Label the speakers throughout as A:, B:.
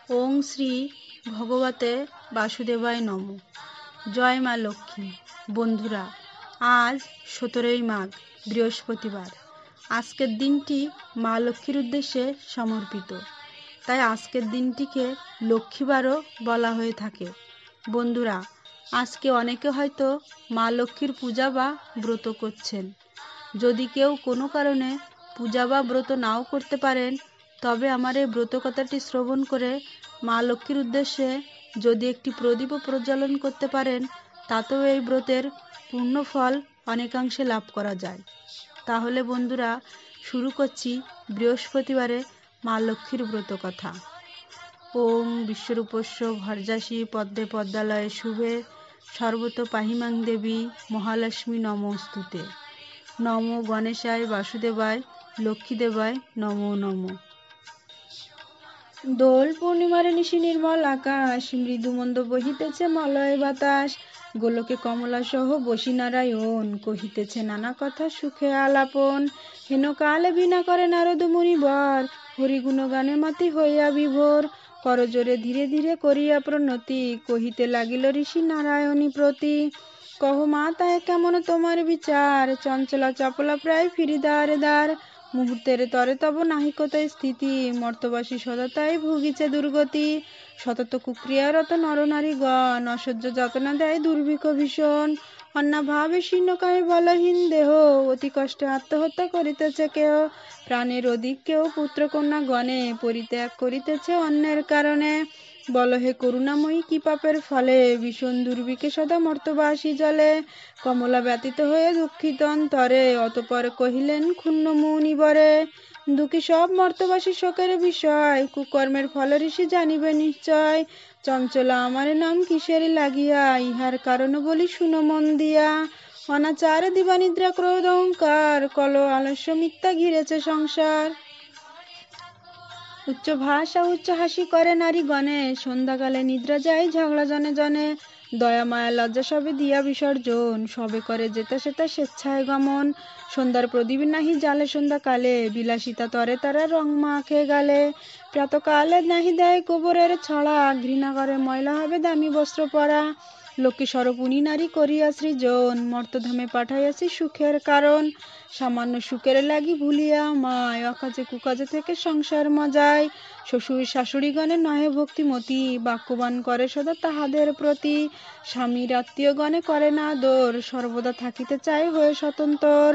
A: ওং শ্রী ভগবতে বাসুদেবায় নমঃ। জয় মা লক্ষ্মী। বন্ধুরা, আজ 17ই মাঘ, বৃহস্পতিবার। আজকের দিনটি মা লক্ষ্মীর উদ্দেশ্যে সমর্পিত, তাই আজকের দিনটিকে লক্ষ্মীবারও বলা হয়ে থাকে। বন্ধুরা, আজকে অনেকে হয়তো মা লক্ষ্মীর পূজা বা ব্রত করছেন। যদি কেউ কোনো কারণে পূজা বা ব্রত নাও করতে পারেন, তবে আমার এই ব্রত কথাটি শ্রবণ করে মা লক্ষ্মীর উদ্দেশ্যে যদি একটি প্রদীপও প্রজ্বলন করতে পারেন, তাতেও এই ব্রতের পূর্ণ ফল অনেকাংশে লাভ করা যায়। তাহলে বন্ধুরা, শুরু করছি বৃহস্পতিবারে মা লক্ষ্মীর ব্রত কথা। ওম বিশ্বরূপস্য ভর্যাসী পদ্মে পদ্মালয়ে শুভে সর্বত পাহিমাং দেবী মহালক্ষ্মী নমস্তুতে। নমো গণেশায় বাসুদেবায় লক্ষ্মীদেবায় নমো নমো। দোল পূর্ণিমার নিশি নির্মল আকাশ, মৃদু মন্দ বহিতেছে মলয় বাতাস। গোলকে কমলা সহ বসি নারায়ণ, কহিতেছে নানা কথা সুখে আলাপন। হেন কালে বিনা করে নারদ মুনিবর, হরিগুণ গানে মাতি হইয়া বিভোর। করজোরে ধীরে ধীরে করিয়া প্রণতি, কহিতে লাগিল ঋষি নারায়ণী প্রতি। কহ মা তাহে কেমন তোমার বিচার, চঞ্চলা চপলা প্রায় ফিরি দ্বারে দ্বার। মুহূর্তের তরে তব নাহিক তাই স্থিতি, মর্তবাসী সদা তাই ভুগিছে দুর্গতি। সতত কুক্রিয়ারত নরনারীগণ, অসহ্য যাতনা দেয় দুর্ভিক্ষ ভীষণ। অন্নাভাবে শীর্ণকায় বলহীন দেহ, অতি কষ্টে আত্মহত্যা করিতেছে কেহ। প্রাণের অধিক কেউ পুত্রকন্যা গণে, পরিত্যাগ করিতেছে অন্যের কারণে। বল হে করুণাময়ী কি পাপের ফলে, ভীষণ দুর্ভিক্ষে সদা মর্তবাসী জলে। কমলা ব্যতীত হয়ে দুঃখিত অন্তরে, অতঃপর কহিলেন ক্ষুণ্ণ মুনিবরে। দুঃখী সব মর্তবাসী শোকের বিষয়, কুকর্মের ফল ঋষি জানিবে নিশ্চয়। চঞ্চলা আমার নাম কিসের লাগিয়া, ইহার কারণ বলি শুনো মন দিয়া। অনাচার দিবানিদ্রা ক্রোধ অহংকার, কলহ আলস্য মিথ্যা ঘিরেছে সংসার। উচ্চ ভাষা উচ্চ হাসি করে নারী গণে, সন্ধ্যাকালে নিদ্রা যায় ঝগড়া জনে জনে। দয়া মায়া লজ্জা সবে দিয়া বিসর্জন, সবে করে যেতা সেটা স্বেচ্ছায় গমন। সন্ধ্যার প্রদীপ নাহি জালে সন্ধ্যাকালে, বিলাসিতা তরে তারা রং মাখে গালে। প্রাতকালে নাহি দেয় গোবরের ছড়া, ঘৃণা করে ময়লা হবে দামি বস্ত্র পরা। লক্ষ্মী স্বরূপিণী নারী করিয়া সৃজন, মর্তধামে পাঠাইয়াছি সুখের কারণ। সামান্য সুখের লাগি ভুলিয়া মায়, অকাজে কুকাজে থেকে সংসার মজায়। শ্বশুর শাশুড়িগণে নহে ভক্তিমতী, বাক্যবান করে সদা তাহাদের প্রতি। স্বামীর আত্মীয়গণে করে না আদর, সর্বদা থাকিতে চায় হয়ে স্বতন্ত্র।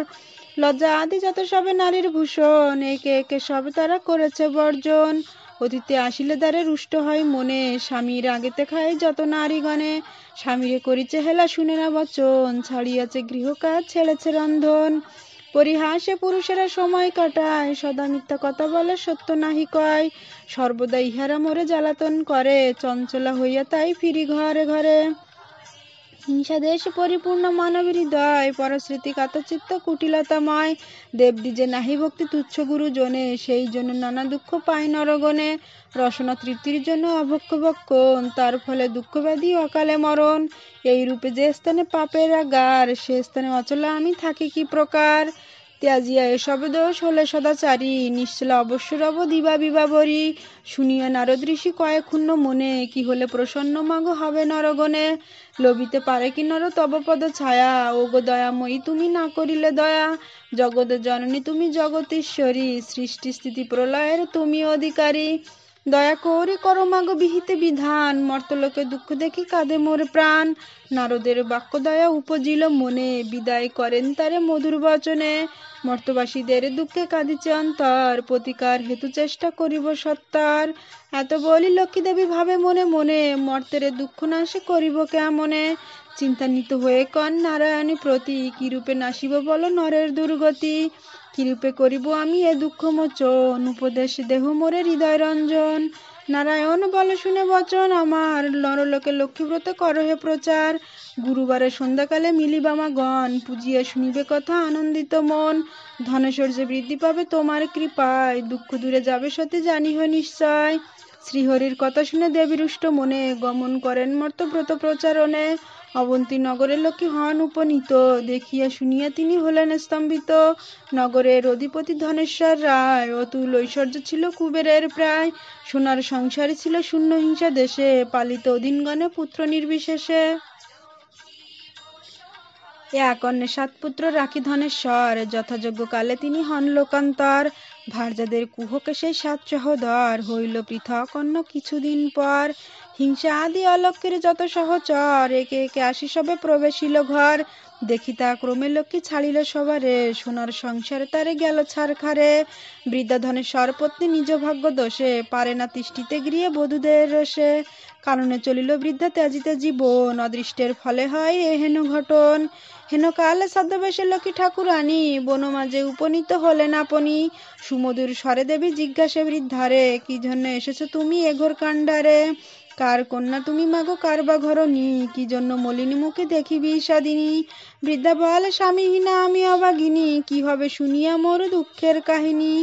A: লজ্জা আদি যত সবে নারীর ভূষণ, একে একে সবে তারা করেছে বর্জন। অতীতে আসিলে দ্বারে রুষ্ট হয় মনে, স্বামীর আগেতে খায় যত নারীগণে। স্বামীরে করিছে হেলা শুনে না বচন, ছাড়িয়াছে গৃহকাজ ছেড়েছে রন্ধন। পরিহাসে পুরুষেরা সময় কাটায়, সদা মিথ্যা কথা বলে সত্য নাহি কয়। সর্বদা ইহারা মোরে জ্বালাতন করে, চঞ্চলা হইয়া তাই ফিরি ঘরে ঘরে। হিংসা দেশে পরিপূর্ণ মানব হৃদয়, পরস্মৃতি কাতচিত্ত কুটিলতাময়। দেবদ্বিজে নাহি ভক্তি তুচ্ছ গুরুজনে, সেই জন্য নানা দুঃখ পায় নরগণে। রসনা তৃপ্তির জন্য অভক্ষ ভক্ষণ, তার ফলে দুঃখ ব্যাধি অকালে মরণ। এই রূপে যে স্থানে পাপের আগার, সে স্থানে অচলা আমি থাকি কি প্রকার। ত্যাজিয়া এসব দোষ হলে সদাচারী, নিশ্চলা অবশ্য রব দিবা বিবাবরী। শুনিয়া নারদ ঋষি কয়ে ক্ষুণ্ণ মনে, কি হলে প্রসন্ন মাগো হবে নরগণে। লভিতে পারে কি নর তব পদ ছায়া, ওগো দয়াময়ী তুমি না করিলে দয়া। জগতের জননী তুমি জগতীশ্বরী, সৃষ্টি স্থিতি প্রলয়ের তুমি অধিকারী। দয়া করি করো মাগো বিহিতে বিধান, মর্তলোকে দুঃখ দেখি কাঁদে মোর প্রাণ। নারদের বাক্য দয়া উপজিল মনে, বিদায় করেন তারে মধুর বচনে। মর্তবাসীদের দুঃখে কাঁদিছে অন্তর, প্রতিকার হেতু চেষ্টা করিব সত্তর। এত বলি লক্ষ্মী দেবী ভাবে মনে মনে, মর্তের দুঃখ নাশে করিব কেমনে। চিন্তান্বিত হয়ে কন নারায়ণী প্রতি, কিরূপে নাশিব বল নরের দুর্গতি। কিরূপে করিব আমি এ দুঃখ মোচন, উপদেশ দেহ মোরে হৃদয় রঞ্জন। নারায়ণ বল শুনে বচন আমার, নরলোকে লক্ষ্মীব্রত করো হে প্রচার। গুরুবারে সন্ধ্যাকালে মিলিবামা গণ, পূজিয়া শুনিবে কথা আনন্দিত মন। ধনৈশ্বর্যে বৃদ্ধি পাবে তোমার কৃপায়, দুঃখ দূরে যাবে সত্যি জানিহ নিশ্চয়। শ্রীহরির কথা শুনে দেবী রুষ্ট মনে গমন করেন মর্তব্রত প্রচারণে। অবন্তী নগরের লক্ষ্মী হন উপনীত, দেখিয়া শুনিয়া তিনি হলেন স্তম্ভিত। নগরের অধিপতি ধনেশ্বর রায়, অতুল ঐশ্বর্য ছিল কুবেরের প্রায়। সোনার সংসারে ছিল শূন্য হিংসা দেশে, পালিত অধীনগণে পুত্র নির্বিশেষে। এক অন্যে ৭ পুত্র রাখি ধনেশ্বর, যথাযোগ্য কালে তিনি হন লোকান্তর। ভার্যাদের কুহকে সেই ৭ সহোদর, হইল পৃথক অন্য কিছুদিন পর। হিংসা আদি অলক্ষ্যের যত সহচর, একে একে আসি সবে প্রবেশিল ঘর। দেখিতা ক্রমে লক্ষ্মী ছাড়িল সবারে, সোনার সংসারে তারে গেল ছারখারে। বৃদ্ধা ধনেশ্বর পত্নী নিজ ভাগ্য দোষে, পারে না তিষ্ঠিতে গৃহে বধূদের রোষে। কারণে চলিল বৃদ্ধা ত্যাজিতে জীবন, অদৃষ্টের ফলে হয় এ হেন ঘটন। হেন কালে ছদ্মবেশে লক্ষ্মী ঠাকুরানী, বনমাঝে উপনীত হলেন আপনি। সুমধুর স্বরে দেবী জিজ্ঞাসে বৃদ্ধারে, কি জন্য এসেছো তুমি এ ঘোর কাণ্ডারে? কার কন্যা তুমি মাগো, কার বা ঘরণী? কি জন্য মলিনী মুখে দেখিবি বিষাদিনী? বৃদ্ধা বলে, স্বামীহীনা আমি অভাগিনী, কি হবে শুনিয়া মোর দুঃখের কাহিনী।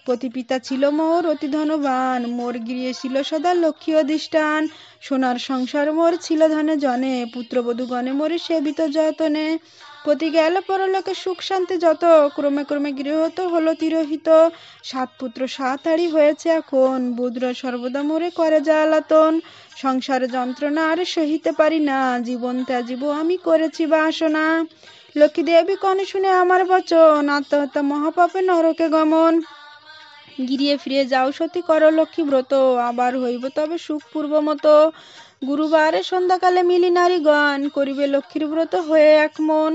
A: পতিপিতা ছিল মোর অতি ধনবান, মোর গৃহে ছিল সদা লক্ষ্মী অধিষ্ঠান। সোনার সংসার মোর ছিল ধনে জনে, পুত্রবধূ গণে মোরে সেবিত যতনে। পতি গেল পরলোকে সুখ শান্তি যত, ক্রমে ক্রমে গৃহ তো হলো তিরোহিত। ৭ পুত্র ৭ হাড়ি হয়েছে এখন, বধূরা সর্বদা মোরে করে জ্বালাতন। সংসার যন্ত্রণা আর সহিতে পারি না, জীবন ত্যাজিব আমি করেছি বাসনা। লক্ষ্মী দেবী কনে শুনে আমার বচন, আত্মহত্যা মহাপাপে নরকে গমন। গিরিয়ে ফিরে যাও সতী কর লক্ষ্মী ব্রত, আবার হইব তবে সুখ পূর্ব মতো। গুরুবারে সন্ধ্যাকালে মিলি নারীগণ, করিবে লক্ষ্মীর ব্রত হয়ে এক মন।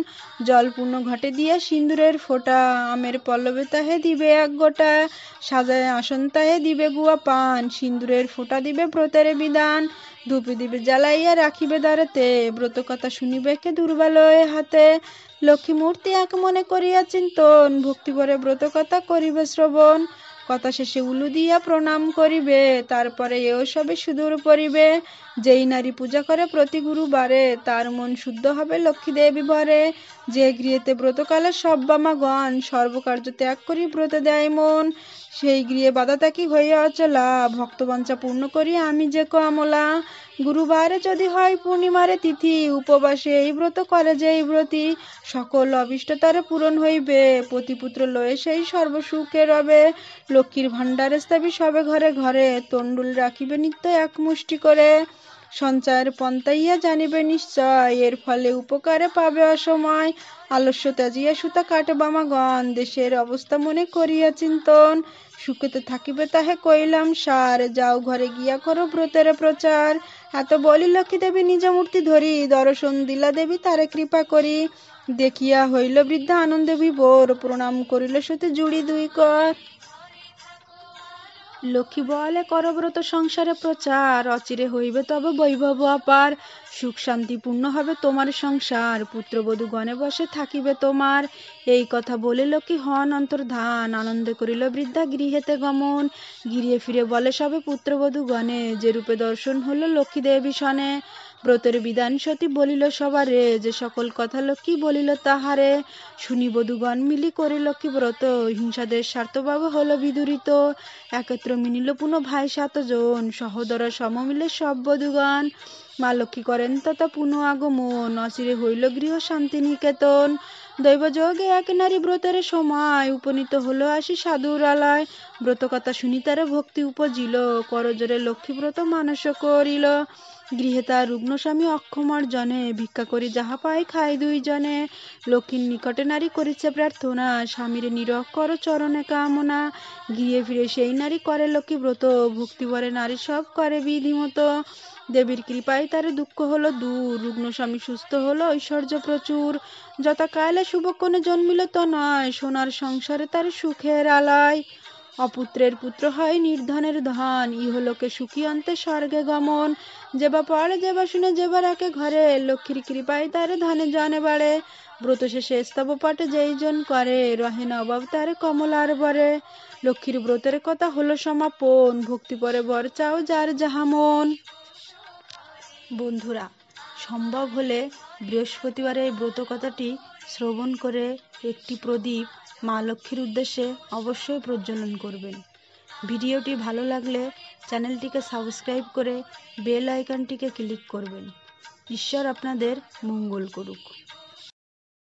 A: জলপূর্ণ ঘটে দিয়া সিন্দুরের ফোঁটা, আমের পল্লবে তাহে দিবে এক গোটা। সাজায় আসন তাহে দিবে গুয়া পান, সিন্দুরের ফোঁটা দিবে ব্রতের বিধান। ধূপে দিবে জ্বালাইয়া রাখিবে দ্বারেতে, ব্রত কথা শুনিবে কে দুর্বালয়ে হাতে। লক্ষ্মী মূর্তি এক মনে করিয়া চিন্তন, ভক্তিভরে ব্রত কথা করিবে শ্রবণ। কথা শেষে উলু দিয়া প্রণাম করিবে, তারপরে এও সবে সুদূর পড়িবে। যেই নারী পূজা করে প্রতি গুরুবারে, তার মন শুদ্ধ হবে লক্ষ্মী দেবী ভরে। যে গৃহেতে ব্রতকালে সব বামাগণ, সর্বকার্য ত্যাগ করি ব্রত দেয় মন। সেই গৃহে বাধা থাকি হইয়া অচলা, ভক্তবাঞ্ছা পূর্ণ করি আমি যে কমলা। গুরুবারে যদি হয় পূর্ণিমারে তিথি, উপবাসে এই ব্রত করে যেই ব্রতী, সকল অভিষ্ট তারে পূরণ হইবে, পতিপুত্র লয়ে সেই সর্বসুখে রবে। লক্ষ্মীর ভাণ্ডারে স্থাপি সবে ঘরে ঘরে, তণ্ডুল রাখিবে নিত্য এক মুষ্টি করে। সঞ্চয়ের পন্থা ইহা জানিবে নিশ্চয়, এর ফলে উপকারে পাবে অসময়। আলস্য ত্যাজিয়া সুতা কাটে বামাগণ, দেশের অবস্থা মনে করিয়া চিন্তন। সুখেতে থাকিবে তাহে কইলাম সার, যাও ঘরে গিয়া করো ব্রতের প্রচার। এত বলি লক্ষ্মী দেবী নিজ মূর্তি ধরি, দর্শন দিলা দেবী তারে কৃপা করি। দেখিয়া হইল বৃদ্ধা আনন্দে বিভোর, প্রণাম করিল সতী জুড়ি ২ কর। লক্ষ্মী বলে, করব্রত সংসারে প্রচার, অচিরে হইবে তবে বৈভব অপার। সুখ শান্তি পূর্ণ হবে তোমার সংসার, পুত্রবধূ গণে বসে থাকিবে তোমার। এই কথা বলে লক্ষ্মী হন অন্তর্ধান, আনন্দে করিল বৃদ্ধা গৃহেতে গমন। গৃহে ফিরে বলে সবে পুত্রবধূ গণে, যে রূপে দর্শন হলো লক্ষ্মী দেবী সনে। ব্রতের বিধান সতী বলিল সবারে, যে সকল কথা লক্ষ্মী বলিল তাহারে। শুনি বধূগণ মিলি করে লক্ষ্মী ব্রত, হিংসাদের স্বার্থভাব হলো বিদূরিত। একত্র মিনিল পুনঃ ভাই ৭ জন, সহোদর সমমিলে সব বধূগণ। মা লক্ষ্মী করেন তথা পুনঃ আগমন, অচিরে হইল গৃহ শান্তি নিকেতন। দৈবযোগে এক নারী ব্রতের সময়, উপনীত হলো আসি সাধুর আলয়। ব্রত কথা শুনি তারে ভক্তি উপজিল, করজোরে লক্ষ্মী ব্রত মানস করিল। গৃহে তার রুগ্ন স্বামী অক্ষমর জনে, ভিক্ষা করি যাহা পায় খায় ২ জনে। লক্ষ্মীর নিকটে নারী করিছে প্রার্থনা, স্বামীর নিরহ কর চরণে কামনা। গিয়ে ফিরে সেই নারী করে লক্ষ্মী ব্রত, ভক্তিভরে নারী সব করে বিধিমতো। দেবীর কৃপায় তার দুঃখ হলো দূর, রুগ্ন স্বামী সুস্থ হলো, ঐশ্বর্য প্রচুর। যথাকালে শুভক্ষণে জন্মিল তনয়, সোনার সংসারে তার সুখের আলয়। অপুত্রের পুত্র হয় নির্ধনের ধন, ইহলোকে সুখী অন্তে স্বর্গে গমন। যেবা পড়ে যেবা শুনে যেবা রাখে ঘরে, লক্ষ্মীর কৃপায় তারে ধনে জনে বাড়ে। ব্রত শেষে স্তব পাঠে যেই জন করে, রহে না অভাব তারে কমলার বরে। লক্ষ্মীর ব্রতের কথা হলো সমাপন, ভক্তি পরে বর চাও যার যাহা মন। বন্ধুরা, সম্ভব হলে বৃহস্পতিবারে এই ব্রত কথাটি শ্রবণ করে একটি প্রদীপ মা লক্ষ্মীর উদ্দেশ্যে অবশ্যই প্রজ্বলন করবেন। ভিডিওটি ভালো লাগলে চ্যানেলটিকে সাবস্ক্রাইব করে বেল আইকনটিকে ক্লিক করবেন। ঈশ্বর আপনাদের মঙ্গল করুক।